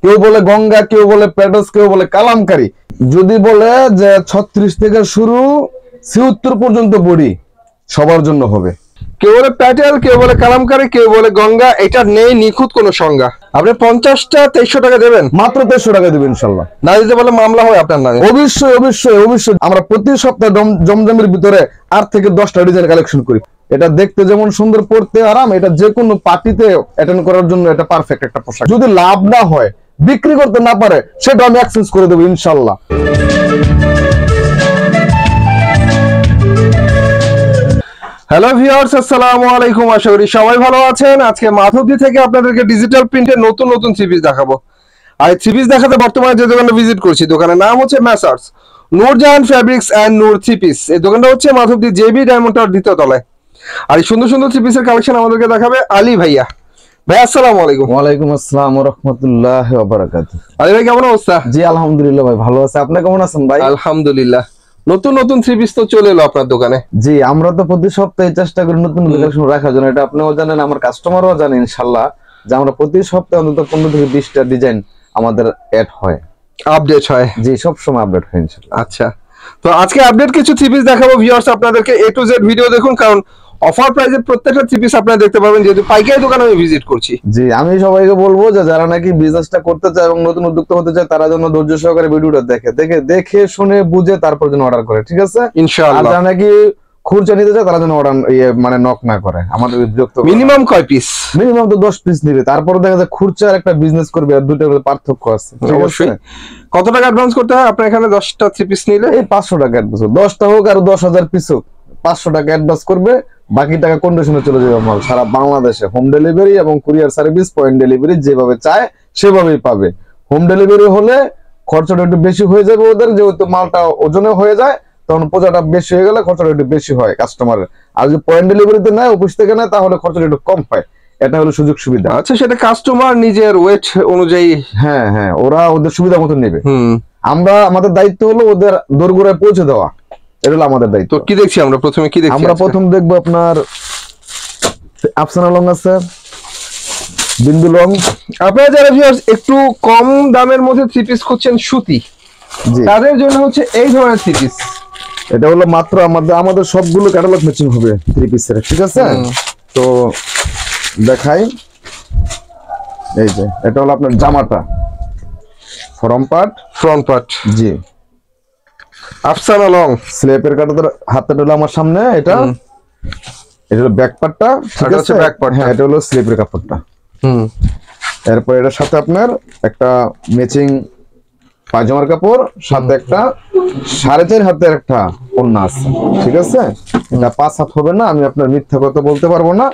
কেউ বলে গঙ্গা, কেউ বলে প্যাডস, কেউ বলে কালামকারী। যদি বলে যে 36 থেকে শুরু 76 পর্যন্ত বডি সবার জন্য হবে। কেউ বলে প্যাটেল, কেউ বলে কালামকারী, কেউ বলে গঙ্গা। এটা নেই নিখুঁত কোনো সংজ্ঞা। আপনি 50টা 2300 টাকা দেবেন, মাত্র 2300 টাকা দেবেন ইনশাল্লাহ। না দিতে বলে মামলা হয় আপনার নামে। অবশ্যই অবশ্যই অবশ্যই। আমরা প্রতি সপ্তাহে জমজমের ভিতরে 8 থেকে 10টা ডিজাইন কালেকশন করি। এটা দেখতে যেমন সুন্দর, পড়তে আরাম, এটা যে কোনো পার্টিতে অ্যাটেন্ড করার জন্য এটা পারফেক্ট একটা পোশাক। যদি লাভ না হয়, বিক্রি করতে না পারে, সেটা আমি এক্সচেঞ্জ করে দেবো ইনশাল্লাহ। হ্যালো ভিউয়ার্স, আসসালামু আলাইকুম। আশা করি সবাই ভালো আছেন। আজকে মাধবদী থেকে আপনাদেরকে ডিজিটাল প্রিন্টের নতুন নতুন থ্রি পিস দেখাবো। আর থ্রি পিস দেখাতে বর্তমানে যে দোকানে ভিজিট করছি, দোকানের নাম হচ্ছে messrs Nurjahan fabrics and Nur three piece. এই দোকানটা হচ্ছে মাধবদী জেবি ডায়মন্ড টাওয়ার দ্বিতীয় তলায়। আর এই সুন্দর সুন্দর থ্রি পিসের কালেকশন আমাদেরকে দেখাবে আলী ভাইয়া। ভাই আসসালামু আলাইকুম। ওয়ালাইকুম আসসালাম ওয়া রাহমাতুল্লাহি ওয়া বারাকাতুহু। আলী ভাই কেমন অবস্থা? জি আলহামদুলিল্লাহ ভাই, ভালো আছে। আপনি কেমন আছেন ভাই? আলহামদুলিল্লাহ। নতুন নতুন থ্রি পিস তো চলে এলো আপনার দোকানে। জি, আমরা তো প্রতি সপ্তাহে চেষ্টা করি নতুন কালেকশন রাখার জন্য। এটা আপনিও জানেন, আমার কাস্টমারও জানে ইনশাআল্লাহ, যে আমরা প্রতি সপ্তাহে অন্তত 15 থেকে 20টা ডিজাইন আমাদের অ্যাড হয়, আপডেট হয়। জি সব সময় আপডেট হয় ইনশাআল্লাহ। আচ্ছা, তো আজকে আপডেট কিছু থ্রি পিস দেখাবো ভিউয়ার্স আপনাদেরকে। এ টু জেড ভিডিও দেখুন, কারণ অফার প্রাইসে প্রত্যেকটা থ্রি পিস আপনারা দেখতে পাবেন, যেহেতু পাইকারি দোকানে আমি ভিজিট করছি। জি, আমি সবাইকে বলবো যে যারা নাকি বিজনেসটা করতে চায় এবং নতুন উদ্যোক্তা হতে চায়, তারা যেন ধৈর্য সহকারে ভিডিওটা দেখে শুনে বুঝে তারপর যেন অর্ডার করে, ঠিক আছে? আর ইনশাআল্লাহ। যারা নাকি খুচরা নিতে চায় তারা যেন অর্ডার মানে নক না করে, আমাদের বিরক্ত করে। মিনিমাম কয় পিস? মিনিমাম তো 10 পিস নিবে। তারপরে দেখা যায় খুচরা একটা বিজনেস করবে, আর দুটোর মধ্যে পার্থক্য আছে। অবশ্যই। কত টাকা অ্যাডভান্স করতে হয় আপনার এখানে 10টা থ্রি পিস নিলে? এই 500 টাকা অ্যাডভান্স, 10টা হোক আর 10,000 পিস হোক, 500 টাকা অ্যাডভান্স করবে। বাকি টাকা কন্ডিশনে চলে যাবে মাল সারা বাংলাদেশে। হোম ডেলিভারি এবং কুরিয়ার সার্ভিস, পয়েন্ট ডেলিভারি, যেভাবে চায় সেভাবেই পাবে। হোম ডেলিভারি হলে খরচাটা একটু বেশি হয়ে যাবে ওদের, যেহেতু মালটা ওজনে হয়ে যায়, তখন পয়সাটা বেশি হয়ে গেলে খরচাটা একটু বেশি হয় কাস্টমারের। আর যদি পয়েন্ট ডেলিভারিতে নেয়, অফিস থেকে নেয়, তাহলে খরচাটা একটু কম হয়। এটা হলো সুযোগ সুবিধা। আচ্ছা, সেটা কাস্টমার নিজের ওয়েট অনুযায়ী। হ্যাঁ হ্যাঁ, ওরা ওদের সুবিধা মতো নেবে। আমরা আমাদের দায়িত্ব হলো ওদের দোরগোড়ায় পৌঁছে দেওয়া, এটা হলো আমাদের দায়িত্ব। তো কি দেখছি আমরা প্রথমে? কি দেখছি আমরা? প্রথম দেখবো আপনার আফসানা লং আছে, বিন্দু লং। আপনারা যারা ভিউয়ার্স একটু কম দামের মধ্যে থ্রি পিস খুঁজছেন সুতি, তাদের জন্য হচ্ছে এই ধরনের থ্রি পিস। এটা হলো মাত্র আমাদের সবগুলো ক্যাটালগ ম্যাচিং হবে থ্রি পিসের, ঠিক আছে? তো দেখাই, এই যে এটা হলো আপনার জামাটা, ফ্রন্ট পার্ট। জি, আফসানা লং স্লেপের কাটার হাতটা হলো আমার সামনে, এটা হলো ব্যাক পার্টটা, ঠিক আছে? Back part. হ্যাঁ, এটা হলো স্লেপের কাপড়টা। এরপর এটার সাথে আপনার একটা ম্যাচিং পায়জামার কাপড়, সাথে একটা 4.5 হাতের একটা ওড়না আছে, ঠিক আছে? এটা 5 হাত হবে না, আমি আপনার মিথ্যা কথা বলতে পারবো না।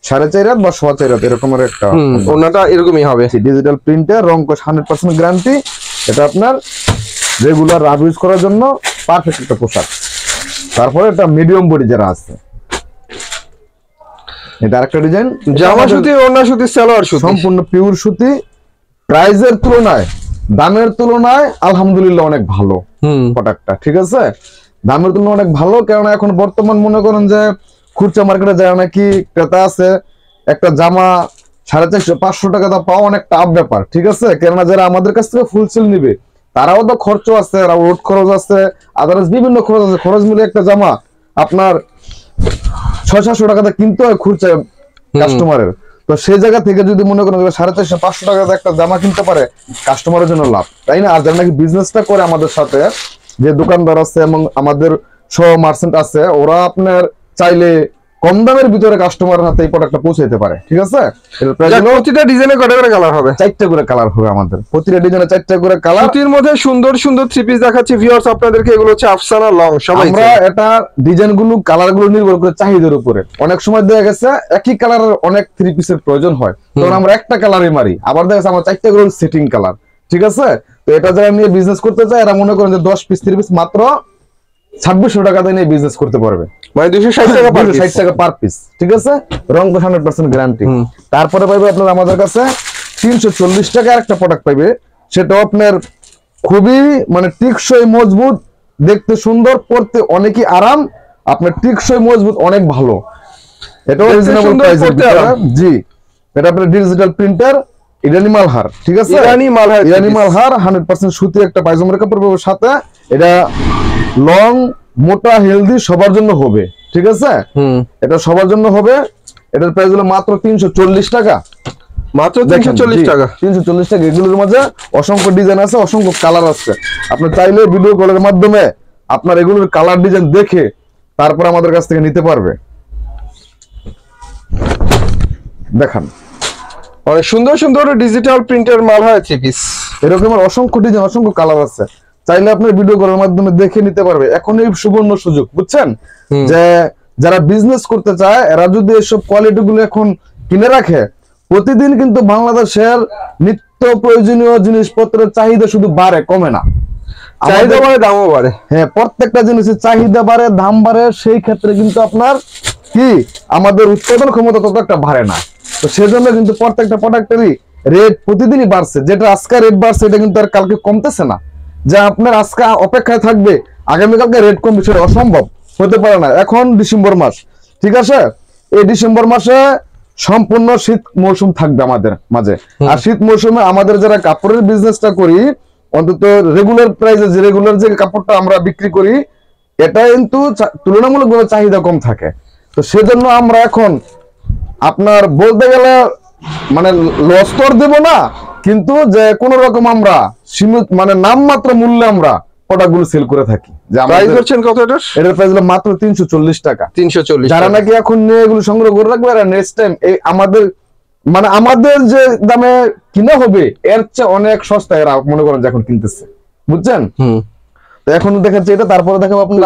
4.5 হাত বা 4.5 হাত এরকমের একটা ওড়নাটা এরকমই হবে। ডিজিটাল প্রিন্টের, রং কোশ 100% গ্যারান্টি। এটা আপনার রেগুলার রাফ ইউজ করার জন্য পারফেক্ট একটা পোশাক। তারপরে এটা মিডিয়াম বডি যারা আছে, এটা আরেকটা ডিজাইন, জামা সুতি, ওড়না সুতি, সালোয়ার সুতি, সম্পূর্ণ পিওর সুতি। প্রাইজের তুলনায়, দামের তুলনায় আলহামদুলিল্লাহ অনেক ভালো প্রোডাক্টটা, ঠিক আছে? দামের তুলনায় অনেক ভালো, কারণ এখন বর্তমান মনে করেন যে খুচরা মার্কেটে যারা নাকি ক্রেতা আছে, একটা জামা 450-500 টাকা তা পাওয়া অনেক টাফ ব্যাপার, ঠিক আছে? কেননা যারা আমাদের কাছ থেকে ফুল সেল নিবে, তারাও তো খরচ আছে, রোড খরচ আছে, আদার্স বিভিন্ন খরচ আছে। খরচ মিলে একটা জামা আপনার 600-700 টাকাতে কিনতে হয় খুচরা কাস্টমারের। তো সেই জায়গা থেকে যদি মনে করেন 450-500 টাকাতে একটা জামা কিনতে পারে, কাস্টমারের জন্য লাভ, তাই না? আর যারা নাকি বিজনেসটা করে আমাদের সাথে, যে দোকানদার আছে এবং আমাদের সহ মার্চেন্ট আছে, ওরা আপনার চাইলে কম দামের ভিতরে কাস্টমারের হাতে এই প্রোডাক্টটা পৌঁছাইতে পারে, ঠিক আছে? প্রতিটা ডিজাইনে কয়টা করে কালার হবে? 4টা করে কালার হবে আমাদের, প্রতিটা ডিজাইনে 4টা করে কালার। সুতির মধ্যে সুন্দর সুন্দর থ্রি পিস দেখাচ্ছি ভিউয়ার্স আপনাদেরকে। এগুলো হচ্ছে আফসানা লং। সবাই আমরা এটা ডিজাইনগুলো, কালারগুলো নির্ভর করে চাহিদার উপরে। অনেক সময় দেখা গেছে একই কালারের অনেক থ্রি পিসের প্রয়োজন হয়, তখন আমরা একটা কালারই মারি। আবার দেখা গেছে আমরা 4টা করে সেটিং কালার, ঠিক আছে? তো এটা যারা নিয়ে বিজনেস করতে চায়, এরা মনে করেন যে 10 পিস 3 পিস মাত্র 2600 টাকা দিয়ে নিয়ে বিজনেস করতে পারবে, মানে 260 টাকা পার পিস, ঠিক আছে? রং 100% গ্যারান্টি। তারপরে পাইবে আপনার আমাদের কাছে 340 টাকা একটা প্রোডাক্ট পাইবে, সেটা আপনার খুবই মানে টিকসই, মজবুত, দেখতে সুন্দর, পড়তে অনেকই আরাম। আপনার টিকসই, মজবুত, অনেক ভালো। এটা রিজনেবল প্রাইসে। জি, এটা আপনার ডিজিটাল প্রিন্টার, ইরানি মালহার, ঠিক আছে, ইরানি মালহার 100% সুতি একটা পায়জামার কাপড় পাবো সাথে। এটা লং, মোটা, হেলদি সবার জন্য হবে, ঠিক আছে। এটা সবার জন্য হবে। এটার প্রাইস হলো মাত্র 340 টাকা, মাত্র 340 টাকা। 340 টাকা। এগুলোর মাঝে অসংখ্য ডিজাইন আছে, অসংখ্য কালার আছে। আপনি চাইলে ভিডিও কলের মাধ্যমে আপনার এগুলোর কালার ডিজাইন দেখে তারপর আমাদের কাছ থেকে নিতে পারবে। দেখান, অনেক সুন্দর সুন্দর ডিজিটাল প্রিন্টের মাল হয় থ্রি পিস। এরকম অসংখ্য ডিজাইন, অসংখ্য কালার আছে। চাইলে আপনি ভিডিও কলের মাধ্যমে দেখে নিতে পারবে। এখন এই সুবর্ণ সুযোগ, বুঝছেন, যে যারা বিজনেস করতে চায় এরা যদি এসব কোয়ালিটি গুলো এখন কিনে রাখে, প্রতিদিন কিন্তু বাংলাদেশের নিত্য প্রয়োজনীয় জিনিসপত্রের চাহিদা শুধু বাড়ে, কমে না। চাহিদা বাড়ে, দামও বাড়ে। হ্যাঁ, প্রত্যেকটা জিনিসের চাহিদা বাড়ে, দাম বাড়ে। সেই ক্ষেত্রে কিন্তু আপনার কি আমাদের উৎপাদন ক্ষমতা তত একটা বাড়ে না। তো সেজন্য কিন্তু প্রত্যেকটা প্রোডাক্টেরই রেট প্রতিদিনই বাড়ছে। যেটা আজকে রেট বাড়ছে এটা কিন্তু আর কালকে কমতেছে না। যে আপনার আজকে অপেক্ষায় থাকবে আগামীকালকে রেট কমবে, সেটা অসম্ভব, হতে পারে না। এখন ডিসেম্বর মাস, ঠিক আছে, এই ডিসেম্বর মাসে সম্পূর্ণ শীত মৌসুম থাকবে আমাদের মাঝে। আর শীত মৌসুমে আমাদের যারা কাপড়ের বিজনেসটা করি, অন্তত রেগুলার প্রাইসে যে রেগুলার যে কাপড়টা আমরা বিক্রি করি, এটা কিন্তু তুলনামূলকভাবে চাহিদা কম থাকে। তো সেজন্য আমরা এখন আপনার বলতে গেলে মানে লস তো দেব না, কিন্তু যে কোন রকম আমরা সীমিত মানে নামমাত্র মূল্যে আমরা প্রোডাক্টগুলো সেল করে থাকি। যে প্রাইস হচ্ছেন কত এটার? এটার প্রাইস হলো মাত্র 340 টাকা। 340। যারা নাকি এখন নিয়ে এগুলো সংগ্রহ করে রাখবে, আর নেক্সট টাইম এই আমাদের মানে আমাদের যে দামে কিনা হবে এর চেয়ে অনেক সস্তা এরা মনে করেন যে এখন কিনতেছে, বুঝছেন। তো এখন দেখাচ্ছি এটা, তারপরে দেখাবো আপনাদের।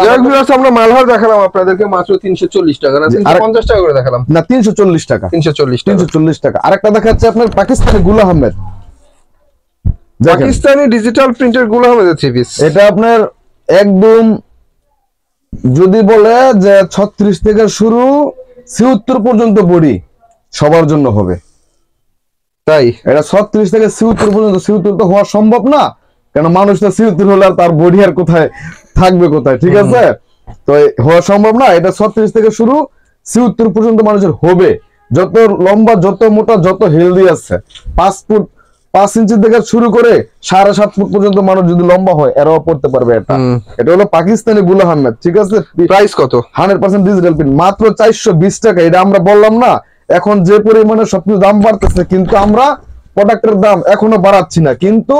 আমরা মালহার দেখালাম আপনাদেরকে মাত্র 340 টাকা না 350 টাকা করে দেখালাম না 340 টাকা। 340 টাকা। আরেকটা দেখাচ্ছে আপনার পাকিস্তানি গুল আহমেদ, পাকিস্তানি ডিজিটাল প্রিন্টের গুল আহমেদের থ্রি পিস। এটা আপনার একদম যদি বলে যে 36 থেকে শুরু 76 পর্যন্ত বডি সবার জন্য হবে। তাই এটা 36 থেকে 76 পর্যন্ত। 76 তো হওয়া সম্ভব না, কারণ মানুষ তো 76 হলে আর তার বডি আর কোথায় থাকবে, কোথায়, ঠিক আছে। তো হওয়া সম্ভব না। এটা 36 থেকে শুরু 76 পর্যন্ত মানুষের হবে। যত লম্বা, যত মোটা, যত হেলদি আছে, 5 ফুট 5 ইঞ্চি থেকে শুরু করে 7.5 ফুট পর্যন্ত মানুষ যদি লম্বা হয় এরাও পড়তে পারবে। এটা হলো পাকিস্তানি গুল আহমেদ, ঠিক আছে। প্রাইস কত? 100% ডিজিটাল প্রিন্ট, মাত্র 420 টাকা। এটা আমরা বললাম না এখন যে পরিমাণে সবকিছু দাম বাড়তেছে, কিন্তু আমরা প্রোডাক্টের দাম এখনো বাড়াচ্ছি না। কিন্তু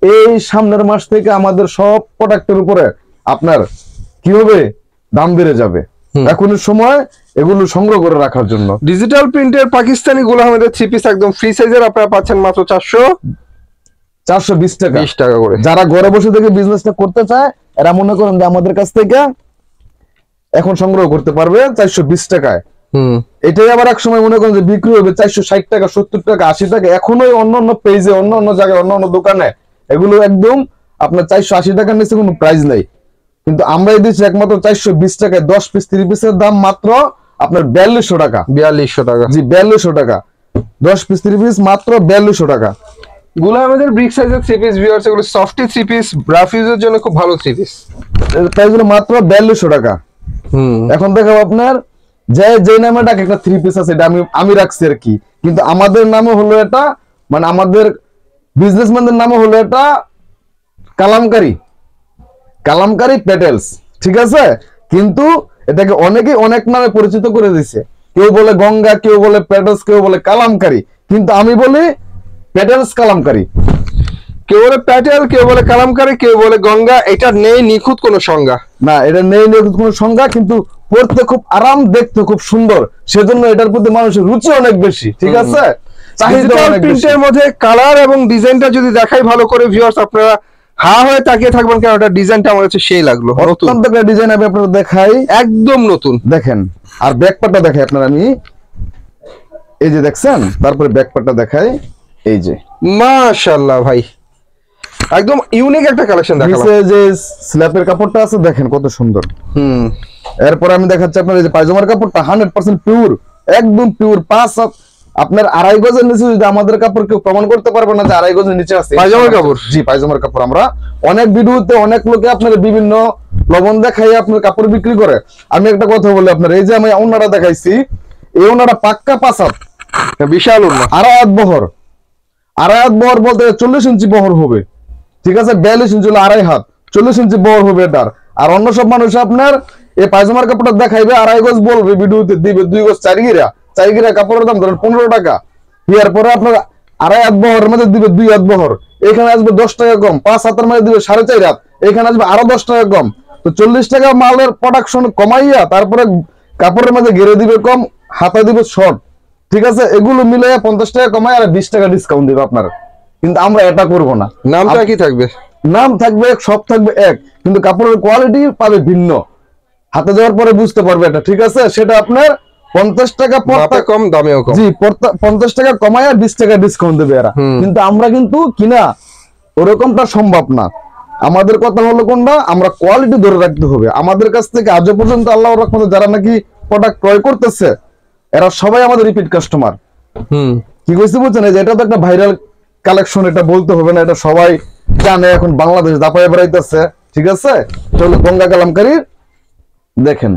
এই সামনের মাস থেকে আমাদের সব প্রোডাক্টের উপরে আপনার কি হবে, দাম বেড়ে যাবে। এখনই সময় এগুলো সংগ্রহ করে রাখার জন্য। ডিজিটাল প্রিন্টের পাকিস্তানি গুল আহমেদের থ্রি পিস একদম ফ্রি সাইজের আপনারা পাচ্ছেন মাত্র 420 টাকা। 20 টাকা করে। যারা ঘরে বসে থেকে বিজনেসটা করতে চায় এরা মনে করেন যে আমাদের কাছ থেকে এখন সংগ্রহ করতে পারবে 420 টাকায়। এটাই আবার এক সময় মনে করেন যে বিক্রি হবে 460 টাকা, 70 টাকা, 80 টাকা। এখনো অন্য পেজে, অন্য জায়গায়, অন্য দোকানে এগুলো একদম আপনার 480 টাকার নিচে কোনো প্রাইস নেই। কিন্তু আমরাই দিচ্ছি একমাত্র 420 টাকায়। 10 পিস 3 পিসের দাম মাত্র আপনার 4200 টাকা। 4200 টাকা, জি 4200 টাকা। 10 পিস 3 পিস মাত্র 4200 টাকা। গুলো আমাদের ব্রিক সাইজের থ্রি পিস ভিউয়ার্স, এগুলো সফটি থ্রি পিস, ব্রাফ ইউজের জন্য খুব ভালো থ্রি পিস। প্রাইস হলো মাত্র 4200 টাকা। এখন দেখাবো আপনার যে নামে ডাক একটা থ্রি পিস আছে, এটা আমি রাখছি আর কি, কিন্তু আমাদের নামে হলো এটা, মানে আমাদের বিজনেসম্যানদের নামে হলো এটা কালামকারী প্যাটেলস, ঠিক আছে। কিন্তু এটাকে অনেকেই অনেক নামে পরিচিত করে দিছে। কেউ বলে গঙ্গা, কেউ বলে প্যাটেলস, কেউ বলে কালামকারী। কিন্তু আমি বলি প্যাটেলস কালামকারী। কেউ বলে প্যাটেল, কেউ বলে কালামকারী, কেউ বলে গঙ্গা। এটা নেই নিখুঁত কোনো সংজ্ঞা, না এটা নেই নিখুঁত কোনো সংজ্ঞা, কিন্তু পড়তে খুব আরাম, দেখতে খুব সুন্দর, সেজন্য এটার প্রতি মানুষের রুচি অনেক বেশি, ঠিক আছে। চাহিদা অনেক বেশি। প্রিন্টের মধ্যে কালার এবং ডিজাইনটা যদি দেখাই ভালো করে ভিউয়ার্স, আপনারা হা হয়ে তাকিয়ে থাকবেন, কারণ এটা ডিজাইনটা আমার কাছে সেই লাগলো। নতুন একটা ডিজাইন আমি আপনাদের দেখাই, একদম নতুন। দেখেন, আর ব্যাকপার্টটা দেখাই আপনারা, আমি এই যে দেখছেন, তারপরে ব্যাকপার্টটা দেখাই, এই যে মাশাআল্লাহ ভাই, একদম ইউনিক একটা কালেকশন দেখালাম। নিচে যে স্ল্যাপের কাপড়টা আছে দেখেন কত সুন্দর। এরপর আমি দেখাচ্ছি আপনার এই যে পায়জামার কাপড়টা 100% পিওর, একদম পিওর। আপনার 2.5 গজের নিচে যদি আমাদের কাপড় কেউ প্রমাণ করতে পারবে না যে 2.5 গজের নিচে আছে পায়জামার কাপড়। জি পায়জামার কাপড়। আমরা অনেক ভিডিওতে অনেক লোকে আপনার বিভিন্ন লবণ দেখাই আপনার কাপড় বিক্রি করে। আমি একটা কথা বলি আপনার, এই যে আমি ওনাটা দেখাইছি, এই ওনাটা পাক্কা 5 হাত, বিশাল ওনা, 2.5 হাত বহর। আড়াই হাত বহর বলতে 40 ইঞ্চি বহর হবে, ঠিক আছে, 42 ইঞ্চি হলো আড়াই হাত, 40 ইঞ্চি বহর হবে এটার। আর অন্য সব মানুষ আপনার এই পায়জামার কাপড়টা দেখাইবে আড়াই গজ, বলবে ভিডিওতে দিবে 2 গজ 4 গিরা, 4 গিরা কাপড়ের দাম ধরেন 15 টাকা। এর পরে আপনার আড়াই হাত বহরের মধ্যে দিবে 2 হাত বহর, এখানে আসবে 10 টাকা কম, 5 হাতের মধ্যে দিবে 4.5 হাত, এখানে আসবে আরো 10 টাকা কম। তো 40 টাকা মালের প্রোডাকশন কমাইয়া তারপরে কাপড়ের মধ্যে ঘিরে দিবে কম, হাতে দিবে শর্ট, ঠিক আছে, এগুলো মিলে 50 টাকা কমায় আর 20 টাকা ডিসকাউন্ট দিবে আপনার। কিন্তু আমরা এটা করব না, নামটা কি থাকবে? নাম থাকবে এক, সব থাকবে এক, কিন্তু কাপড়ের কোয়ালিটি পাবে ভিন্ন, হাতে যাওয়ার পরে বুঝতে পারবে এটা, ঠিক আছে। সেটা আপনার 50 টাকা কম দামেও কম, জি 50 টাকা কমায় আর 20 টাকা ডিসকাউন্ট দেবে এরা। কিন্তু আমরা কিন্তু কিনা ওরকমটা সম্ভব না। আমাদের কথা হলো কোনটা, আমরা কোয়ালিটি ধরে রাখতে হবে। আমাদের কাছ থেকে আজ পর্যন্ত আল্লাহর রহমতে যারা নাকি প্রোডাক্ট ক্রয় করতেছে এরা সবাই আমাদের রিপিট কাস্টমার। কি কইছি বুঝছেন, এই যে এটা তো একটা ভাইরাল কালেকশন, এটা বলতে হবে না, এটা সবাই জানে, এখন বাংলাদেশ দাপায় বেড়াইতেছে, ঠিক আছে। চলো গঙ্গা কালামকারী দেখেন,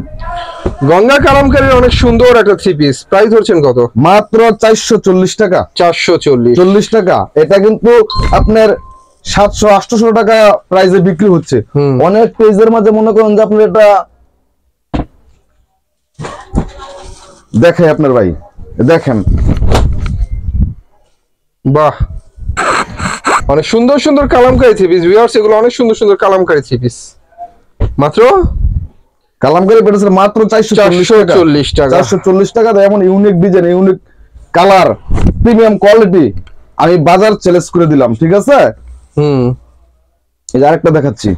গঙ্গা কালামকারীর অনেক সুন্দর একটা থ্রি পিস, প্রাইস ধরছেন কত? মাত্র 440 টাকা। 440 টাকা। এটা কিন্তু আপনার 700-800 টাকা প্রাইসে বিক্রি হচ্ছে। অনেক পেজের মাঝে মনে করেন যে আপনি এটা দেখে আপনার ভাই দেখেন, বাহ, অনেক সুন্দর সুন্দর কালামকারী থ্রি পিস ভিউয়ার্স, এগুলো অনেক সুন্দর সুন্দর কালামকারী থ্রি পিস, মাত্র কালামকারী পেটেছে মাত্র 440 টাকা। 440 টাকা। এমন unique design, unique colour, premium quality আমি বাজার চ্যালেঞ্জ করে দিলাম, ঠিক আছে। এই যে আরেকটা দেখাচ্ছি,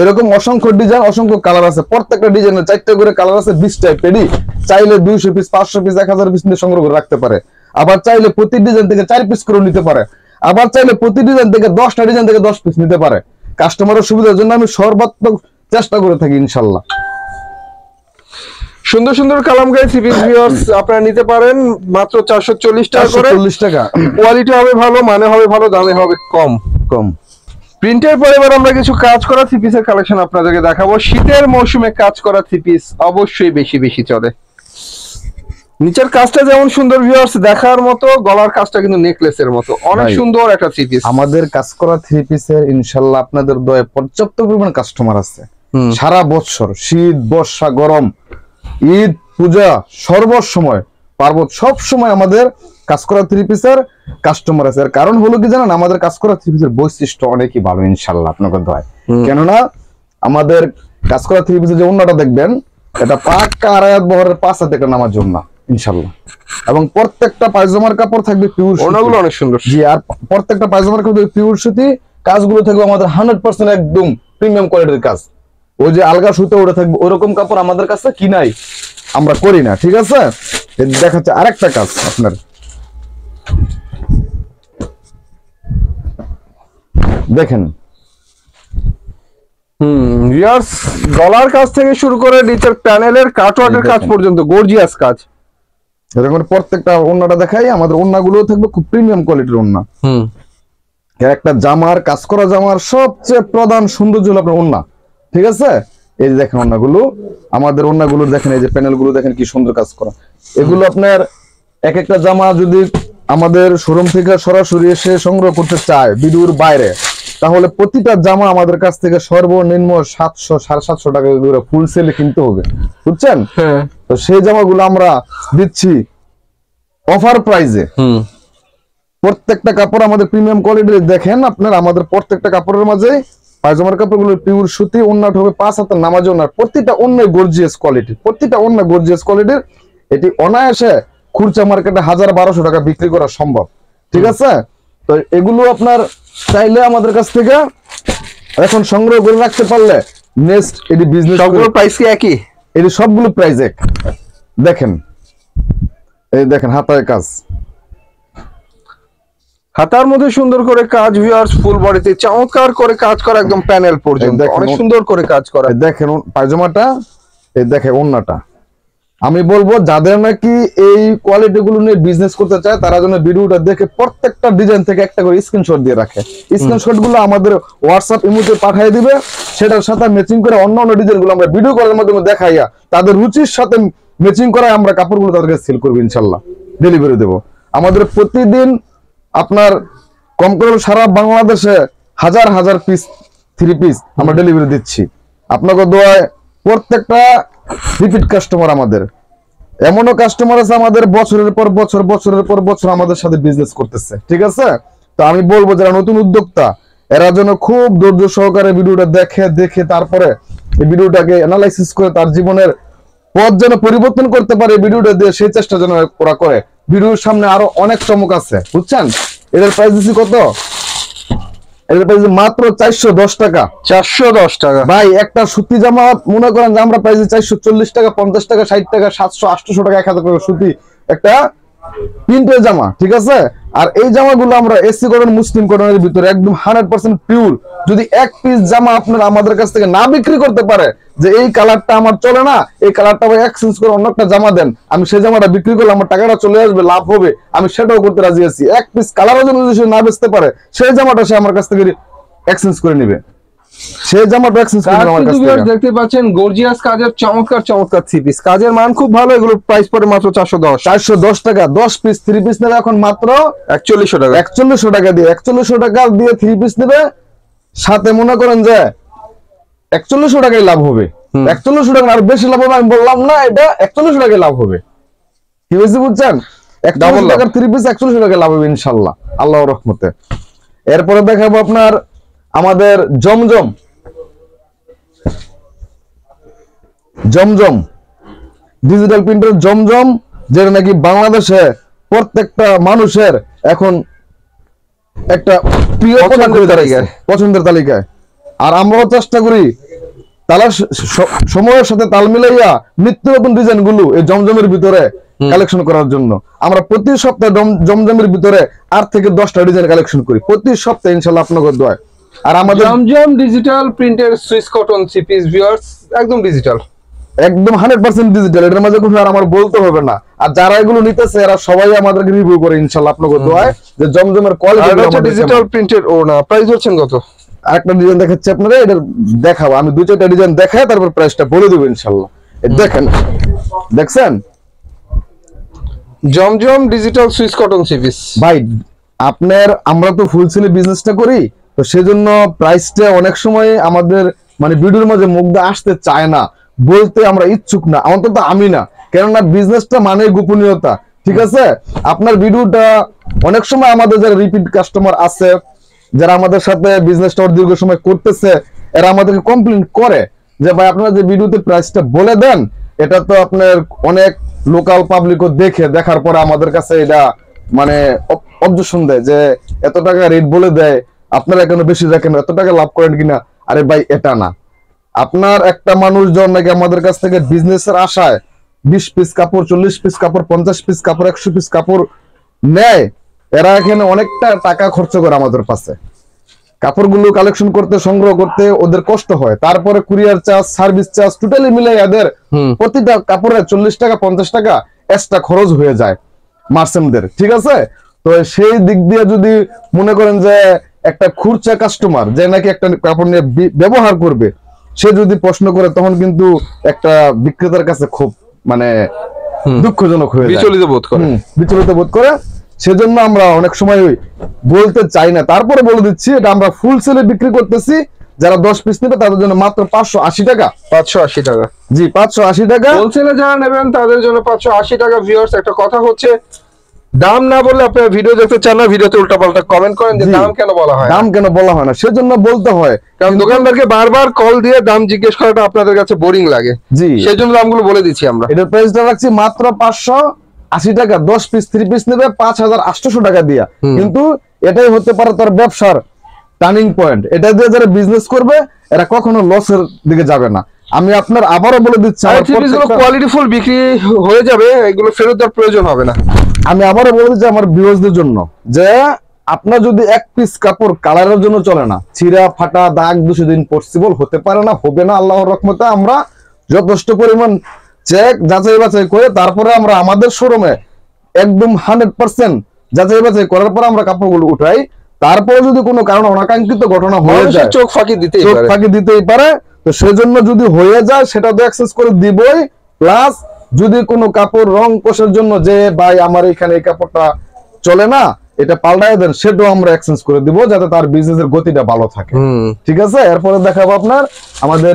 এরকম অসংখ্য ডিজাইন, অসংখ্য কালার আছে, প্রত্যেকটা ডিজাইনের 4টা করে কালার আছে, 20 টাইপেরই। চাইলে 200 পিস, 500 পিস, 1000 পিস নিয়ে সংগ্রহ করে রাখতে পারে। আবার চাইলে প্রতি ডিজাইন থেকে 4 পিস করে নিতে পারে। আবার চাইলে প্রতি ডিজাইন থেকে 10টা ডিজাইন থেকে 10 পিস নিতে পারে। কাস্টমারের সুবিধার জন্য আমি সর্বাত্মক চেষ্টা করে থাকি ইনশাআল্লাহ। সুন্দর সুন্দর কালামকারী থ্রি পিস ভিউয়ার্স আপনারা নিতে পারেন মাত্র 440 টাকা করে। 440 টাকা। কোয়ালিটি হবে ভালো, মানে হবে ভালো, দামে হবে কম। প্রিন্টের পরে এবার আমরা কিছু কাজ করা থ্রি পিসের কালেকশন আপনাদেরকে দেখাবো। শীতের মৌসুমে কাজ করা থ্রি পিস অবশ্যই বেশি বেশি চলে। নিচের কাজটা যেমন সুন্দর ভিউয়ার্স দেখার মতো, গলার কাজটা কিন্তু নেকলেসের মতো, অনেক সুন্দর একটা থ্রি পিস। আমাদের কাজ করা থ্রি পিসের ইনশাআল্লাহ আপনাদের দয়ে পর্যাপ্ত পরিমাণ কাস্টমার আছে। সারা বছর, শীত, বর্ষা, গরম, ঈদ, পূজা, সর্বসময়, পার্বত, সব সময় আমাদের কাজ করা থ্রি পিসের কাস্টমার আছে। এর কারণ হলো কি জানেন, আমাদের কাজ করা থ্রি পিসের বৈশিষ্ট্য অনেকই ভালো ইনশাআল্লাহ আপনাদের দয়। কেননা আমাদের কাজ করা থ্রি পিসের যে ওন্নাটা দেখবেন, এটা পাক্কা আড়াই হাত বহরের 5 হাত একটা নামার জন্য ইনশাআল্লাহ। এবং প্রত্যেকটা পায়জামার কাপড় থাকবে পিওর সুতি, ওনাগুলো অনেক সুন্দর। জি, আর প্রত্যেকটা পায়জামার কাপড় পিওর সুতি, কাজগুলো থাকবে আমাদের 100% একদম প্রিমিয়াম কোয়ালিটির কাজ। ওই যে আলগা সুতো ওটা থাকবে, ওরকম কাপড় আমাদের কাছে কিনাই, আমরা করি না, ঠিক আছে। দেখাচ্ছে আরেকটা কাজ আপনার, দেখেন। ভিউয়ার্স গলার কাজ থেকে শুরু করে নিচের প্যানেলের কাটওয়ার্কের কাজ পর্যন্ত গর্জিয়াস কাজ। এরকম প্রত্যেকটা ওন্নাটা দেখাই, আমাদের ওন্নাগুলো থাকবে খুব প্রিমিয়াম কোয়ালিটির ওন্না। এর একটা জামার কাজ করা জামার সবচেয়ে প্রধান সৌন্দর্য হলো আপনার ওন্না, ঠিক আছে। এই যে দেখেন ওন্নাগুলো, আমাদের ওন্নাগুলো দেখেন, এই যে প্যানেলগুলো দেখেন কি সুন্দর কাজ করা। এগুলো আপনার এক একটা জামা যদি আমাদের শোরুম থেকে সরাসরি এসে সংগ্রহ করতে চায় ভিডিওর বাইরে, তাহলে প্রতিটা জামা আমাদের কাছ থেকে সর্বনিম্ন 700-750 টাকা করে ফুল সেলে কিনতে হবে, বুঝছেন। তো সেই জামাগুলো আমরা দিচ্ছি অফার প্রাইজে। প্রত্যেকটা কাপড় আমাদের প্রিমিয়াম কোয়ালিটির। দেখেন আপনার আমাদের প্রত্যেকটা কাপড়ের মাঝে পায়জামার কাপড়গুলো পিওর সুতি, ওন্নাটা হবে 5 হাতের নামাজ ওন্নার, প্রতিটা ওন্নায় গর্জিয়াস কোয়ালিটি, প্রতিটা ওন্না গর্জিয়াস কোয়ালিটির। এটি অনায়াসে খুচরা মার্কেটে 1000-1200 টাকা বিক্রি করা সম্ভব, ঠিক আছে। তো এগুলো আপনার চাইলে আমাদের কাছ থেকে এখন সংগ্রহ করে রাখতে পারলে নেক্সট এটি বিজনেস, সবগুলো প্রাইস কি একই? এটি সবগুলো প্রাইস এক। দেখেন, এই দেখেন হাতায় কাজ, হাতার মধ্যে সুন্দর করে কাজ ভিউয়ার্স, ফুল বডিতে চমৎকার করে কাজ করা, একদম প্যানেল পর্যন্ত অনেক সুন্দর করে কাজ করা। দেখেন পায়জামাটা, এই দেখেন ওন্নাটা। আমি বলবো যাদের নাকি এই কোয়ালিটি গুলো নিয়ে বিজনেস করতে চায় তারা যেন ভিডিওটা দেখে প্রত্যেকটা ডিজাইন থেকে একটা করে স্ক্রিনশট দিয়ে রাখে। স্ক্রিনশট গুলো আমাদের হোয়াটসঅ্যাপ ইমোতে পাঠিয়ে দিবে, সেটার সাথে ম্যাচিং করে অন্যান্য ডিজাইন গুলো আমরা ভিডিও করার মাধ্যমে দেখাইয়া তাদের রুচির সাথে ম্যাচিং করে আমরা কাপড়গুলো তাদেরকে সেল করবো ইনশাল্লাহ, ডেলিভারি দেবো। আমাদের প্রতিদিন আপনার কম করে সারা বাংলাদেশে হাজার হাজার পিস 3 পিস আমরা ডেলিভারি দিচ্ছি। আপনাকে দোয়ায় প্রত্যেকটা রিপিট কাস্টমার আমাদের, এমনও কাস্টমার আছে আমাদের বছরের পর বছর আমাদের সাথে বিজনেস করতেছে, ঠিক আছে। তো আমি বলবো যারা নতুন উদ্যোক্তা এরা যেন খুব ধৈর্য সহকারে ভিডিওটা দেখে তারপরে এই ভিডিওটাকে অ্যানালাইসিস করে তার জীবনের পথ যেন পরিবর্তন করতে পারে ভিডিওটা দিয়ে, সেই চেষ্টা যেন ওরা করে। ভিডিওর সামনে আরো অনেক চমক আছে, বুঝছেন। এদের প্রাইস দিচ্ছি কত? এদের প্রাইস মাত্র 410 টাকা। 410 টাকা ভাই, একটা সুতি জামা মনে করেন যে আমরা প্রাইস 440 টাকা, 50 টাকা, 60 টাকা, 700, 800 টাকা, 1000 টাকা সুতি একটা প্রিন্টের জামা, ঠিক আছে। আর এই জামাগুলো আমরা এসি কটন, মুসলিম কটনের ভিতরে একদম 100% পিওর। যদি এক পিস জামা আপনারা আমাদের কাছ থেকে না বিক্রি করতে পারে যে এই কালারটা আমার চলে না, এই কালারটা ভাই এক্সচেঞ্জ করে অন্য একটা জামা দেন, আমি সেই জামাটা বিক্রি করলে আমার টাকাটা চলে আসবে, লাভ হবে, আমি সেটাও করতে রাজি আছি। এক পিস কালারও যদি সে না বেচতে পারে সেই জামাটা সে আমার কাছ থেকে এক্সচেঞ্জ করে নিবে, সেই জামাটা এক্সচেঞ্জ করে আমার কাছ থেকে। দেখতে পাচ্ছেন গর্জিয়াস কাজের চমৎকার 3 পিস, কাজের মান খুব ভালো। এগুলো প্রাইস পড়ে মাত্র 410 টাকা। 10 পিস 3 পিস নেবে এখন মাত্র 4100 টাকা। 4100 টাকা দিয়ে 4100 টাকা দিয়ে 3 পিস নেবে, সাথে মনে করেন যে 4100 টাকায় লাভ হবে। 4100 টাকা আর বেশি লাভ হবে আমি বললাম না, এটা 4100 টাকায় লাভ হবে। কি হয়েছে বুঝছেন? 4100 টাকার 3 পিস 4100 টাকায় লাভ হবে ইনশাআল্লাহ, আল্লাহর রহমতে। এরপরে দেখাবো আপনার আমাদের জমজম ডিজিটাল প্রিন্টার জমজম, যেটা নাকি বাংলাদেশে প্রত্যেকটা মানুষের এখন একটা প্রিয় পছন্দের তালিকায়। আর আমরাও চেষ্টা করি সময়ের সাথে তাল মিলাইয়া নিত্য নতুন ডিজাইন গুলো এই জমজমের ভিতরে কালেকশন করার জন্য আমরা প্রতি সপ্তাহে জমজমের ভিতরে 8 থেকে 10টা ডিজাইন কালেকশন করি প্রতি সপ্তাহে ইনশাআল্লাহ আপনাদের দোয়ায়। আর আমাদের জমজম ডিজিটাল প্রিন্টের সুইস কটন 3 পিস ভিউয়ার্স একদম ডিজিটাল, একদম 100% ডিজিটাল, এটার মাঝে কোনো আর আমার বলতে হবে না। আর যারা এগুলো নিতেছে এরা সবাই আমাদেরকে রিভিউ করে ইনশাআল্লাহ আপনাদের দোয়ায় যে জমজমের কোয়ালিটি হচ্ছে ডিজিটাল প্রিন্টের। ও না, প্রাইস হচ্ছেন কত? আরেকটা ডিজাইন দেখাচ্ছি আপনারা, এটা দেখাবো আমি 2-4টা ডিজাইন দেখাই তারপর প্রাইসটা বলে দেব ইনশাআল্লাহ। দেখেন, দেখছেন জমজম ডিজিটাল সুইস কটন 3 পিস। ভাই আপনার আমরা তো ফুল সেলে বিজনেসটা করি, তো সেজন্য প্রাইসটা অনেক সময় আমাদের মানে ভিডিওর মাঝে মুগ্ধা আসতে চায় না, বলতে আমরা ইচ্ছুক না, অন্তত আমি না, কেননা বিজনেসটা মানে গোপনীয়তা, ঠিক আছে। আপনার ভিডিওটা অনেক সময় আমাদের যারা রিপিট কাস্টমার আছে, যারা আমাদের সাথে বিজনেসটা দীর্ঘ সময় করতেছে, এরা আমাদেরকে কমপ্লেইন করে যে ভাই আপনারা যে ভিডিওতে প্রাইসটা বলে দেন, এটা তো আপনার অনেক লোকাল পাবলিকও দেখার পরে আমাদের কাছে এটা মানে অবজেকশন দেয় যে এত টাকা রেট বলে দেয়, আপনারা কেন বেশি রাখেন, এত টাকা লাভ করেন কিনা। আরে ভাই এটা না, আপনার একটা মানুষ যখন নাকি আমাদের কাছ থেকে বিজনেসের আশায় 20 পিস কাপড়, 40 পিস কাপড়, 50 পিস কাপড়, 100 পিস কাপড় নেয়, এরা এখানে অনেকটা টাকা খরচ করে আমাদের পাশে। কাপড়গুলো কালেকশন করতে, সংগ্রহ করতে ওদের কষ্ট হয়, তারপরে courier charge, service charge totally মিলে এদের প্রতিটা কাপড়ে 40 টাকা 50 টাকা এক্সট্রা খরচ হয়ে যায় মার্চেন্টদের, ঠিক আছে। তো সেই দিক দিয়ে যদি মনে করেন যে একটা খুচরা কাস্টমার যে নাকি একটা কাপড় নিয়ে ব্যবহার করবে, সে যদি প্রশ্ন করে তখন কিন্তু একটা বিক্রেতার কাছে খুব মানে দুঃখজনক হয়ে যায়, বিচলিত বোধ করে। সেজন্য আমরা অনেক সময় বলতে চাই না, তারপরে বলে দিচ্ছি এটা আমরা ফুল সেলে বিক্রি করতেছি। যারা 10 পিস নেবে তাদের জন্য মাত্র 580 টাকা। 580 টাকা, জি 580 টাকা। হোলসেলে যারা নেবেন তাদের জন্য 580 টাকা। ভিউয়ার্স একটা কথা হচ্ছে, দাম না বললে আপনারা ভিডিও দেখতে চান না, ভিডিওতে উল্টাপাল্টা কমেন্ট করেন যে দাম কেন বলা হয়, দাম কেন বলা হয় না, সেজন্য বলতে হয়, কারণ দোকানদারকে বারবার কল দিয়ে দাম জিজ্ঞেস করাটা আপনাদের কাছে বোরিং লাগে। জি সেজন্য দামগুলো বলে দিচ্ছি আমরা। এটার প্রাইসটা রাখছি মাত্র 580 টাকা। 10 পিস 3 পিস নেবে 5800 টাকা দিয়া। কিন্তু এটাই হতে পারে তার ব্যবসার টার্নিং পয়েন্ট, এটা দিয়ে যারা বিজনেস করবে এরা কখনো লসের দিকে যাবে না। আমি আপনার আবারও বলে দিচ্ছি, কোয়ালিটিফুল বিক্রি হয়ে যাবে, এগুলো ফেরত দেওয়ার প্রয়োজন হবে না। আমি আবারও বলে দিচ্ছি আমার ভিউয়ার্সদের জন্য যে আপনার যদি এক পিস কাপড় কালারের জন্য চলে না, ছিঁড়া ফাটা দাগ 2 দিন পসিবল হতে পারে না, হবে না আল্লাহর রহমতে, আমরা যথেষ্ট পরিমাণ চেক যাচাই বাছাই করে তারপরে আমরা আমাদের শোরুমে একদম 100% যাচাই বাছাই করার পর আমরা কাপড়গুলো উঠাই। তারপরে যদি কোনো কারণে অনাকাঙ্ক্ষিত ঘটনা হয়ে যায়, চোখ ফাঁকি দিতেই পারে, তো সেজন্য যদি হয়ে যায় সেটা তো অ্যাক্সেস করে দিবই। প্লাস যদি কোনো কাপড় রং কোষের জন্য যে ভাই আমার এখানে এই কাপড়টা চলে না, এটা পাল্টায় দেন, সেটাও আমরা এক্সচেঞ্জ করে দিব, যাতে তার বিজনেসের গতিটা ভালো থাকে। ঠিক আছে, এরপরে দেখাবো আপনার আমাদের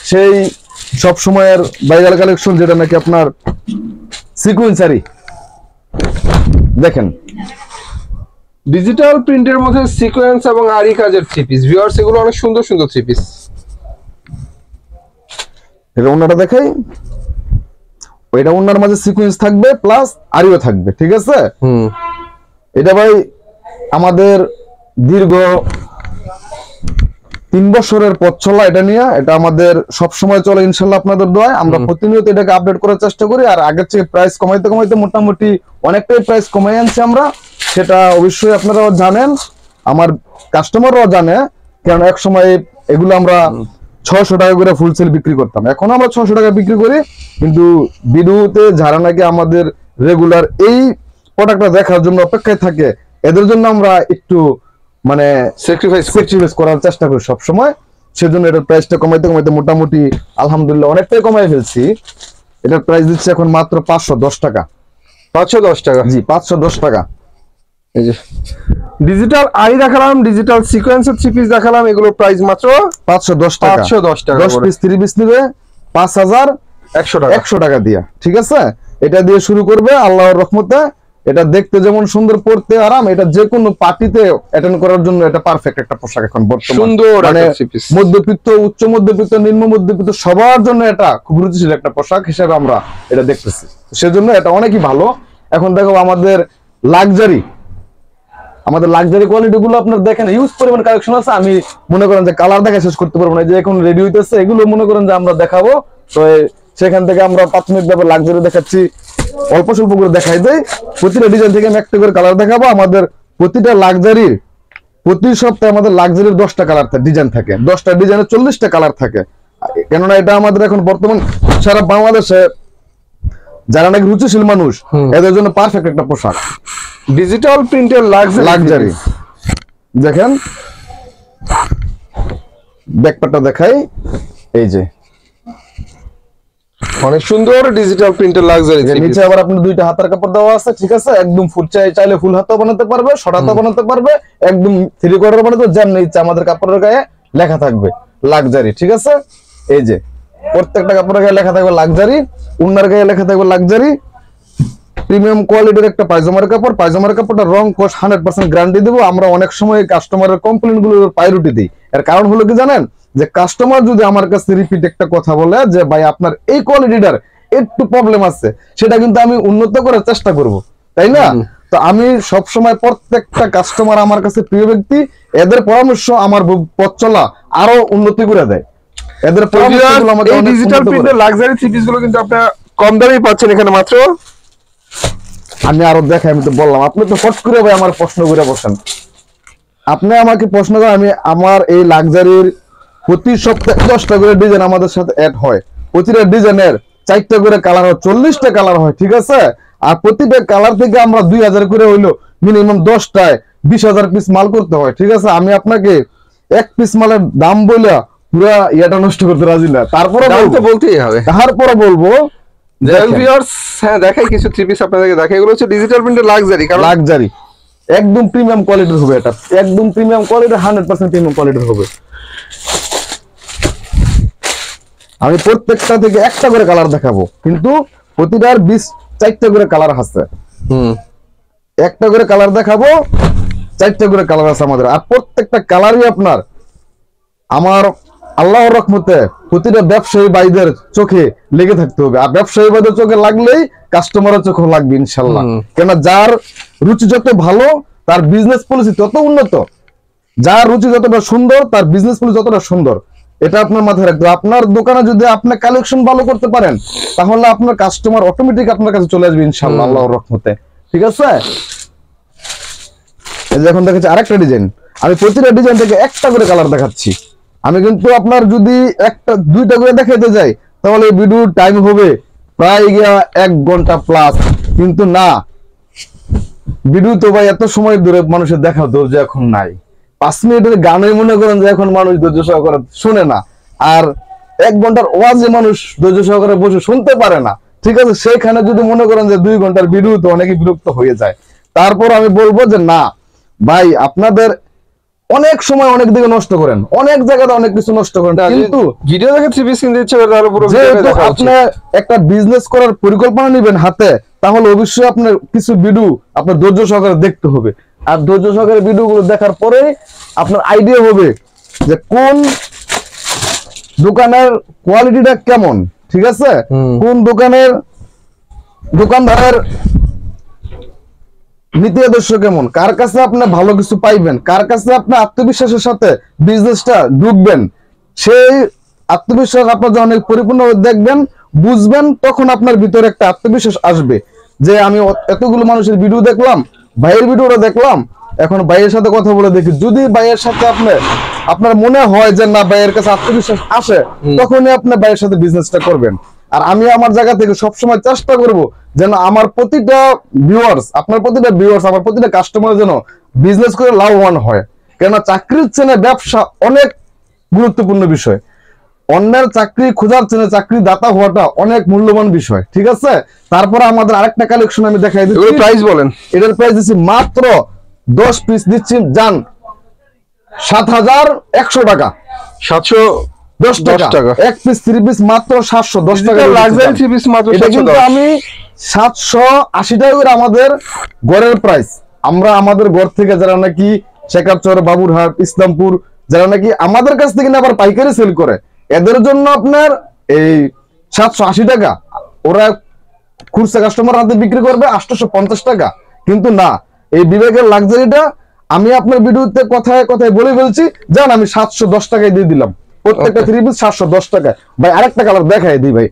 সেই সব সময়ের ভাইরাল কালেকশন, যেটা নাকি আপনার সিকোয়েন্সারি। দেখেন ডিজিটাল প্রিন্টের মধ্যে সিকোয়েন্স এবং আরি কাজের থ্রি পিস ভিউয়ার্স, এগুলো অনেক সুন্দর সুন্দর থ্রি পিস। এটা ওনাটা দেখাই, ওইটা ওনার মাঝে সিকোয়েন্স থাকবে প্লাস আরিও থাকবে। ঠিক আছে, এটা ভাই আমাদের দীর্ঘ 3 বছরের পথ চলা এটা নিয়ে, এটা আমাদের সব সময় চলে ইনশাআল্লাহ আপনাদের দোয়ায়। আমরা প্রতিনিয়ত এটাকে আপডেট করার চেষ্টা করি, আর আগের থেকে প্রাইস কমাইতে কমাইতে মোটামুটি অনেকটাই প্রাইস কমাই আনছি আমরা, সেটা অবশ্যই আপনারাও জানেন, আমার কাস্টমাররাও জানে। কারণ এক সময় এগুলো আমরা 600 টাকা করে ফুল সেল বিক্রি করতাম, এখন আমরা 600 টাকা বিক্রি করি। কিন্তু ভিডিওতে যারা নাকি আমাদের রেগুলার এই প্রোডাক্টটা দেখার জন্য অপেক্ষায় থাকে, এদের জন্য আমরা একটু মানে স্যাক্রিফাইস করার চেষ্টা করি সব সময়। সেজন্য এটার প্রাইসটা কমাইতে কমাইতে মোটামুটি আলহামদুলিল্লাহ অনেকটাই কমাই ফেলছি। এটার প্রাইস দিচ্ছে এখন মাত্র 510 টাকা। 510 টাকা, জি 510 টাকা। এই যে ডিজিটাল আই দেখালাম, ডিজিটাল সিকোয়েন্সের থ্রি পিস দেখালাম, এগুলোর প্রাইস মাত্র 510 টাকা। 510 টাকা, 10 পিস 30 পিস নিবে 5100 টাকা, 100 টাকা দিয়া। ঠিক আছে, এটা দিয়ে শুরু করবে আল্লাহর রহমতে। এটা দেখতে যেমন সুন্দর, পড়তে আরাম, এটা যে কোনো পার্টিতে অ্যাটেন্ড করার জন্য এটা পারফেক্ট একটা পোশাক এখন বর্তমানে। সুন্দর মানে একটা থ্রি পিস, মধ্যবিত্ত, উচ্চ মধ্যবিত্ত, নিম্ন মধ্যবিত্ত সবার জন্য এটা খুব রুচিশীল একটা পোশাক হিসেবে আমরা এটা দেখতেছি। সেজন্য এটা অনেকই ভালো। এখন দেখো আমাদের লাক্সারি কোয়ালিটি গুলো আপনার দেখেন, ইউজ পরিমাণ কালেকশন আছে। আমি মনে করেন যে কালার দেখা শেষ করতে পারবো না, যে এখন রেডি হইতেছে, এগুলো মনে করেন যে আমরা দেখাবো। তো সেখান থেকে আমরা প্রাথমিকভাবে লাক্সারি দেখাচ্ছি, অল্প স্বল্প করে দেখাই দেয়। প্রতিটা ডিজাইন থেকে আমি একটা করে কালার দেখাবো। আমাদের প্রতিটা লাক্সারির প্রতি সপ্তাহে আমাদের লাক্সারির 10টা কালার ডিজাইন থাকে, 10টা ডিজাইনে 40টা কালার থাকে। কেননা এটা আমাদের এখন বর্তমান সারা বাংলাদেশে যারা নাকি রুচিশীল মানুষ, এদের জন্য পারফেক্ট একটা পোশাক। ডিজিটাল প্রিন্টের লাক্সারি দেখেন, ব্যাকপার্টটা দেখাই, এই যে অনেক সুন্দর ডিজিটাল প্রিন্টের লাক্সারি। নিচে আবার আপনার 2টা হাতার কাপড় দেওয়া আছে। ঠিক আছে, একদম ফুল চাইলে ফুল হাতাও বানাতে পারবে, শর্ট হাতাও বানাতে পারবে, একদম 3 কোয়ার্টার বানাতে, যেমন ইচ্ছা আমাদের কাপড়ের গায়ে লেখা থাকবে লাক্সারি। ঠিক আছে, এই যে প্রত্যেকটা কাপড়ের গায়ে লেখা থাকবে লাক্সারি, উন্নার গায়ে লেখা থাকবে লাক্সারি। প্রিমিয়াম কোয়ালিটির একটা পায়জামার কাপড়, পায়জামার কাপড়টা রং কোশ 100% গ্যারান্টি দেবো। আমরা অনেক সময় কাস্টমারের কমপ্লেইন গুলোর প্রায়োরিটি দিই। এর কারণ হলো কি জানেন, যে কাস্টমার যদি আমার কাছে রিপিট একটা কথা বলে যে ভাই আপনার এই কোয়ালিটিটার একটু প্রবলেম আছে, সেটা কিন্তু আমি উন্নত করার চেষ্টা করব, তাই না? তো আমি সব সময় প্রত্যেকটা কাস্টমার আমার কাছে প্রিয় ব্যক্তি, এদের পরামর্শ আমার পথ চলা আরো উন্নতি করে দেয়। এদের পরামর্শগুলো আমাকে অনেক ডিজিটাল প্রিন্টের লাক্সারি থ্রি পিস গুলো কিন্তু আপনারা কম দামেই পাচ্ছেন এখানে মাত্র। আমি আরো দেখাই, আমি তো বললাম, আপনি তো ফট করে ভাই আমার প্রশ্ন করে বসেন। আপনি আমাকে প্রশ্ন করেন, আমি আমার এই লাক্সারির প্রতি সপ্তাহে 10টা করে ডিজাইন আমাদের সাথে অ্যাড হয়। প্রতিটা ডিজাইনের 4টা করে কালার হয়, 40টা কালার হয়। ঠিক আছে, আর প্রতিটা কালার থেকে আমরা 2000 করে হইলো মিনিমাম 10টায় 20,000 পিস মাল করতে হয়। ঠিক আছে, আমি আপনাকে এক পিস মালের দাম বলে পুরো ইয়াটা নষ্ট করতে রাজি না। তারপরে বলতেই হবে, তারপরে বলবো হ্যাঁ দেখাই কিছু থ্রি পিস আপনাদেরকে দেখাই। এগুলো হচ্ছে ডিজিটাল প্রিন্টের লাক্সারি, লাক্সারি একদম প্রিমিয়াম কোয়ালিটির হবে। এটা একদম প্রিমিয়াম কোয়ালিটির, 100% প্রিমিয়াম কোয়ালিটির হবে। আমি প্রত্যেকটা থেকে একটা করে কালার দেখাবো, কিন্তু প্রতিটার 4টা করে কালার আছে। একটা করে কালার দেখাবো, 4টা করে কালার আছে আমাদের। আর প্রত্যেকটা কালারই আপনার আমার আল্লাহর রহমতে প্রতিটা ব্যবসায়ী ভাইদের চোখে লেগে থাকতে হবে। আর ব্যবসায়ী ভাইদের চোখে লাগলেই কাস্টমারের চোখে লাগবে ইনশাল্লাহ। কেন যার রুচি যত ভালো, তার বিজনেস পলিসি তত উন্নত। যার রুচি যতটা সুন্দর, তার বিজনেস পলিসি যতটা সুন্দর। এটা আপনার মাথায় রাখতে হবে। আপনার দোকানে যদি আপনি কালেকশন ভালো করতে পারেন, তাহলে আপনার কাস্টমার অটোমেটিক আপনার কাছে চলে আসবে ইনশাআল্লাহ আল্লাহর রহমতে। ঠিক আছে, এই যে এখন দেখাচ্ছি আরেকটা ডিজাইন। আমি প্রতিটা ডিজাইন থেকে একটা করে কালার দেখাচ্ছি। আমি কিন্তু আপনার যদি 2টা করে দেখাইতে যাই, তাহলে ভিডিও টাইম হবে প্রায় 1 ঘন্টা প্লাস। কিন্তু না, ভিডিও তো ভাই এত সময় ধরে মানুষের দেখা ধৈর্য এখন নাই। 5 মিনিটের গানে মনে করেন যে এখন মানুষ ধৈর্য সহকারে শুনে না, আর 1 ঘন্টার ওয়াজে মানুষ ধৈর্য সহকারে বসে শুনতে পারে না। ঠিক আছে, সেখানে যদি মনে করেন যে 2 ঘন্টার ভিডিও, তো অনেকে বিরক্ত হয়ে যায়। তারপর আমি বলবো যে না ভাই আপনাদের অনেক সময় অনেক দিকে নষ্ট করেন, অনেক জায়গাতে অনেক কিছু নষ্ট করেন, কিন্তু ভিডিও দেখে 3 পিস কিনতে ইচ্ছে করে তাহলে পুরো ভিডিও দেখা উচিত। আপনি একটা বিজনেস করার পরিকল্পনা নেবেন হাতে, তাহলে অবশ্যই আপনার কিছু ভিডিও আপনার ধৈর্য সহকারে দেখতে হবে। আর ধৈর্য সহকারে ভিডিওগুলো দেখার পরে আপনার আইডিয়া হবে যে কোন দোকানের কোয়ালিটিটা কেমন, ঠিক আছে, কোন দোকানদারের নীতি আদর্শ কেমন, কার কাছে আপনি ভালো কিছু পাইবেন, কার কাছে আপনি আত্মবিশ্বাসের সাথে বিজনেসটা ঢুকবেন, সেই আত্মবিশ্বাস আপনার যখন পরিপূর্ণভাবে দেখবেন বুঝবেন, তখন আপনার ভিতরে একটা আত্মবিশ্বাস আসবে যে আমি এতগুলো মানুষের ভিডিও দেখলাম, ভাইয়ের ভিডিওটা দেখলাম, এখন ভাইয়ের সাথে কথা বলে দেখি, যদি ভাইয়ের সাথে আপনার মনে হয় যে না ভাইয়ের কাছে আত্মবিশ্বাস আসে, তখনই আপনি ভাইয়ের সাথে বিজনেসটা করবেন। আর আমি আমার জায়গা থেকে সবসময় চেষ্টা করব যেন আমার প্রতিটা ভিউয়ার্স, আপনার প্রতিটা ভিউয়ার্স, আমার প্রতিটা কাস্টমার যেন বিজনেস করে লাভবান হয়। কেননা চাকরির চেনে ব্যবসা অনেক গুরুত্বপূর্ণ বিষয়, অন্যের চাকরি খোঁজার চেনে চাকরি দাতা হওয়াটা অনেক মূল্যবান বিষয়, ঠিক আছে। তারপরে আমাদের আরেকটা কালেকশন আমি দেখাই দিচ্ছি, প্রাইস বলেন। এটার প্রাইস দিচ্ছি মাত্র 10 পিস দিচ্ছি জান 7100 টাকা, 710 টাকা এক পিস 3 পিস মাত্র 710 টাকা। লাক্সারি 3 পিস মাত্র এটা কিন্তু আমি 780 টাকা করে আমাদের গড়ের প্রাইস। আমরা আমাদের ঘর থেকে যারা নাকি শেখারচর, বাবুরহাট, ইসলামপুর, যারা নাকি আমাদের কাছ থেকে আবার পাইকারি সেল করে, এদের জন্য আপনার এই 780 টাকা, ওরা খুচরা কাস্টমার হাতে বিক্রি করবে 850 টাকা। কিন্তু না, এই বিবেকের লাক্সারিটা আমি আপনার ভিডিওতে কথায় কথায় বলে বলছি, জান আমি 710 টাকায় দিয়ে দিলাম প্রত্যেকটা 3 পিস 710 টাকায়। ভাই আরেকটা কালার দেখাই দিই ভাই,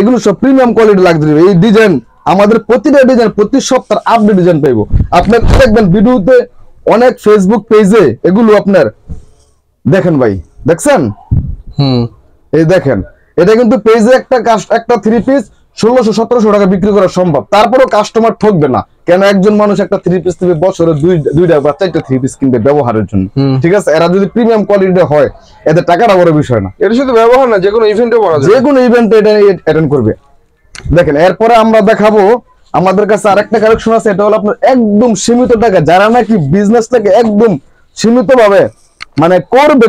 এগুলো সব প্রিমিয়াম কোয়ালিটি লাক্সারি। এই ডিজাইন আমাদের প্রতিটা ডিজাইন প্রতি সপ্তাহ আপডেট ডিজাইন পাইবো। আপনার দেখবেন ভিডিওতে অনেক ফেসবুক পেজে এগুলো আপনার দেখেন ভাই, দেখছেন, এই দেখেন, এটা কিন্তু পেজে একটা 3 পিস 1600-1700 টাকা বিক্রি করা সম্ভব, তারপরও কাস্টমার ঠকবে না। কেন একজন মানুষ একটা 3 পিস থেকে বছরে 2টা বা 4টা 3 পিস কিনবে ব্যবহারের জন্য, ঠিক আছে। এরা যদি প্রিমিয়াম কোয়ালিটি হয়, এদের টাকাটা বড় বিষয় না, এটা শুধু ব্যবহার না, যে কোনো ইভেন্টে পরা যায়, যে কোনো ইভেন্টে এটা অ্যাটেন্ড করবে। দেখেন এরপরে আমরা দেখাবো আমাদের কাছে আরেকটা কালেকশন আছে, এটা হলো আপনার একদম সীমিত টাকা, যারা নাকি বিজনেসটাকে একদম সীমিত ভাবে মানে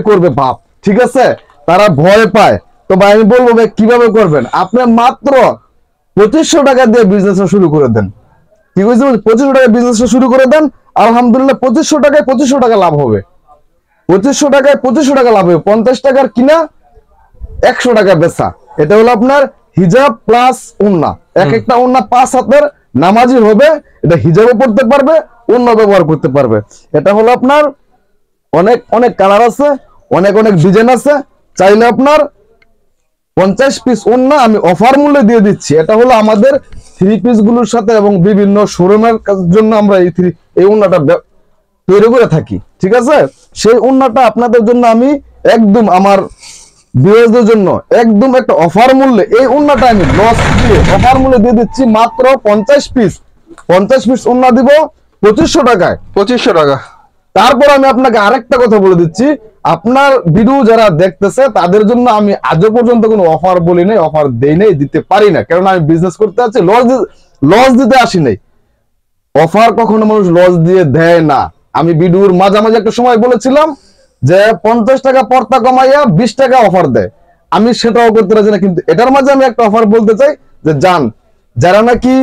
করবে ভাব, ঠিক আছে, তারা ভয় পায়। তো ভাই আমি বলবো ভাই কিভাবে করবেন, আপনি মাত্র 2500 টাকা দিয়ে বিজনেসটা শুরু করে দেন, কি হয়েছে 2500 টাকা বিজনেসটা শুরু করে দেন, আলহামদুলিল্লাহ 2500 টাকায় 2500 টাকা লাভ হবে, 2500 টাকায় 2500 টাকা লাভ হবে। 50 টাকার কিনা 100 টাকা বেচা। এটা হলো আপনার হিজাব প্লাস ওন্না, এক একটা ওন্না 5 হাতের নামাজি হবে, এটা হিজাবও পড়তে পারবে, ওন্না ব্যবহার করতে পারবে। এটা হলো আপনার অনেক অনেক কালার আছে, অনেক অনেক ডিজাইন আছে, চাইলে আপনার 50 পিস ওন্না আমি অফার মূল্যে দিয়ে দিচ্ছি। এটা হলো আমাদের 3 পিস গুলোর সাথে এবং বিভিন্ন শোরুমের জন্য আমরা এই ওন্নাটা তৈরি করে থাকি, ঠিক আছে। সেই ওন্নাটা আপনাদের জন্য আমি একদম আমার ভিউয়ারদের জন্য একদম একটা অফার মূল্যে এই ওন্নাটা আমি লস দিয়ে অফার মূল্যে দিয়ে দিচ্ছি মাত্র 50 পিস ওন্না দিব 2500 টাকায়, 2500 টাকা। তারপর আমি আপনাকে আরেকটা কথা বলে দিচ্ছি, আপনার ভিডিও যারা দেখতেছে তাদের জন্য আমি আজও পর্যন্ত কোনো অফার বলি নাই, অফার দেই নাই, দিতে পারি না, কারণ আমি বিজনেস করতে আছি, লস দিতে আসি নাই। অফার কখনো মানুষ লস দিয়ে দেয় না। আমি ভিডিওর মাঝামাঝি একটা সময় বলেছিলাম যে 50 টাকা পর্দা কমাইয়া 20 টাকা অফার দেয়, আমি সেটাও করতে রাজি না। কিন্তু এটার মাঝে আমি একটা অফার বলতে চাই যে জান, যারা নাকি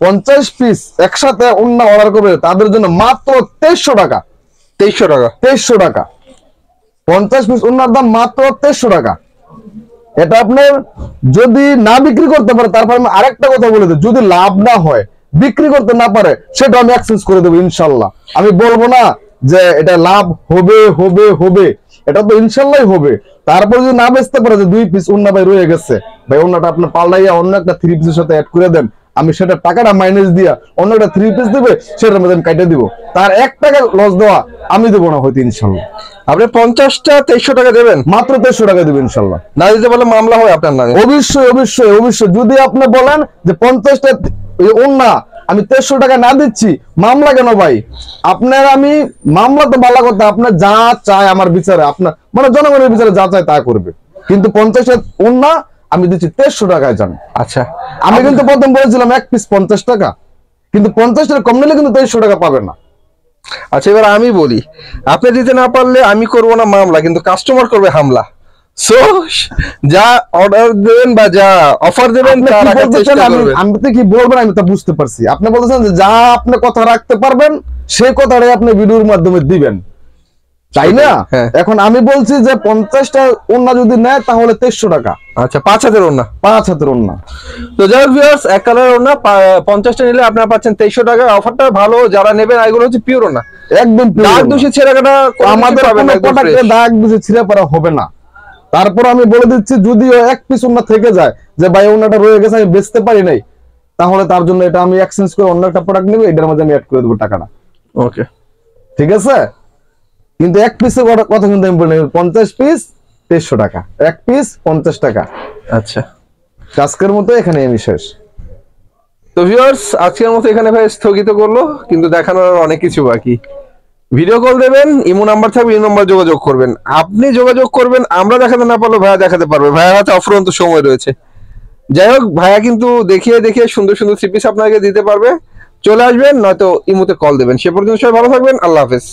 50 পিস একসাথে ওন্না অর্ডার করবে তাদের জন্য মাত্র 2300 টাকা, 2300 টাকা 50 পিস ওন্নার দাম মাত্র 2300 টাকা। এটা আপনার যদি না বিক্রি করতে পারে, তারপর আমি আরেকটা কথা বলে দিই, যদি লাভ না হয়, বিক্রি করতে না পারে, সেটা আমি এক্সচেঞ্জ করে দেবো ইনশাল্লাহ। আমি বলবো না যে এটা লাভ হবে, এটা তো ইনশাল্লাহ হবে। তারপর যদি না বেচতে পারে যে 2 পিস ওন্না ভাই রয়ে গেছে, ভাই ওন্নাটা আপনি পাল্টাইয়া অন্য একটা 3 পিসের সাথে অ্যাড করে দেন, আমি সেটা টাকাটা মাইনাস দিয়া অন্য একটা 3 পিস দিবে, সেটার মধ্যে আমি কাটে দিব, তার 1 টাকা লস দেওয়া আমি দেবো না হয়তো ইনশাল্লাহ। আপনি 50টা 2300 টাকা দেবেন, মাত্র 2300 টাকা দেবেন ইনশাল্লাহ। না দিতে পারলে মামলা হয় আপনার নামে। অবশ্যই যদি আপনি বলেন যে 50টা ওন্না আমি 2300 টাকা না দিচ্ছি, মামলা কেন ভাই? আপনার আমি মামলা তো ভালো কথা, আপনার যা চায় আমার বিচারে, আপনার মানে জনগণের বিচারে যা চায় তা করবে, কিন্তু 50টা ওন্না আমি দিচ্ছি 2300 টাকায়। জান আচ্ছা, আমি কিন্তু প্রথম বলেছিলাম 1 পিস 50 টাকা, কিন্তু 50 টাকা কম নিলে কিন্তু 2300 টাকা পাবেন না। আচ্ছা এবার আমি বলি, আপনি দিতে না পারলে আমি করব না মামলা, কিন্তু কাস্টমার করবে হামলা। সো যা অর্ডার দেবেন বা যা অফার দেবেন আপনি তা কি রাখার বলতে চেষ্টা চান? করবেন। আমি তো কি বলবেন আমি তা বুঝতে পারছি। আপনি বলতেছেন যে যা আপনি কথা রাখতে পারবেন সেই কথাটাই আপনি ভিডিওর মাধ্যমে দিবেন, তাই না? হ্যাঁ। এখন আমি বলছি যে 50টা ওন্না যদি নেয় তাহলে 2300 টাকা। আচ্ছা 5 হাতের ওড়না। 5 হাতের ওন্না। তো যাই হোক ভিউয়ার্স, এক কালারের ওড়না 50টা নিলে আপনারা পাচ্ছেন 2300 টাকা। অফারটা ভালো, যারা নেবেন এগুলো হচ্ছে পিওর ওড়না, একদম pure দাগ ওন্না। দোষে ছেঁড়া কাটা আমাদের কোনো প্রোডাক্টে দাগ দুষে ছিঁড়ে পড়া হবে না। তারপর আমি বলে দিচ্ছি, যদিও এক পিস ওন্না থেকে যায় যে ভাই ওন্নাটা রয়ে গেছে আমি বেচতে পারি নাই, তাহলে তার জন্য এটা আমি এক্সচেঞ্জ করে অন্য একটা প্রোডাক্ট নেব, এটার মধ্যে আমি অ্যাড করে দেবো টাকাটা। ওকে ঠিক আছে? কিন্তু এক পিসের কথা কিন্তু আমি বলি 50 পিস 2300 টাকা, এক পিস 50 টাকা। আচ্ছা আজকের মতো এখানে আমি শেষ। তো ভিউয়ার্স, আজকের মতো এখানে ভাই স্থগিত করলো, কিন্তু দেখানোর অনেক কিছু বাকি। ভিডিও কল দেবেন, ইমো নাম্বার থাকবে, এই নাম্বার যোগাযোগ করবেন। আপনি যোগাযোগ করবেন, আমরা দেখাতে না পারলেও ভাইয়া দেখাতে পারবে, ভাইয়ার হাতে অফুরন্ত সময় রয়েছে। যাই হোক, ভাইয়া কিন্তু দেখিয়ে দেখিয়ে সুন্দর সুন্দর থ্রি পিস আপনাকে দিতে পারবে। চলে আসবেন, নয়তো ইমোতে কল দেবেন। সে পর্যন্ত সবাই ভালো থাকবেন, আল্লাহ হাফেজ।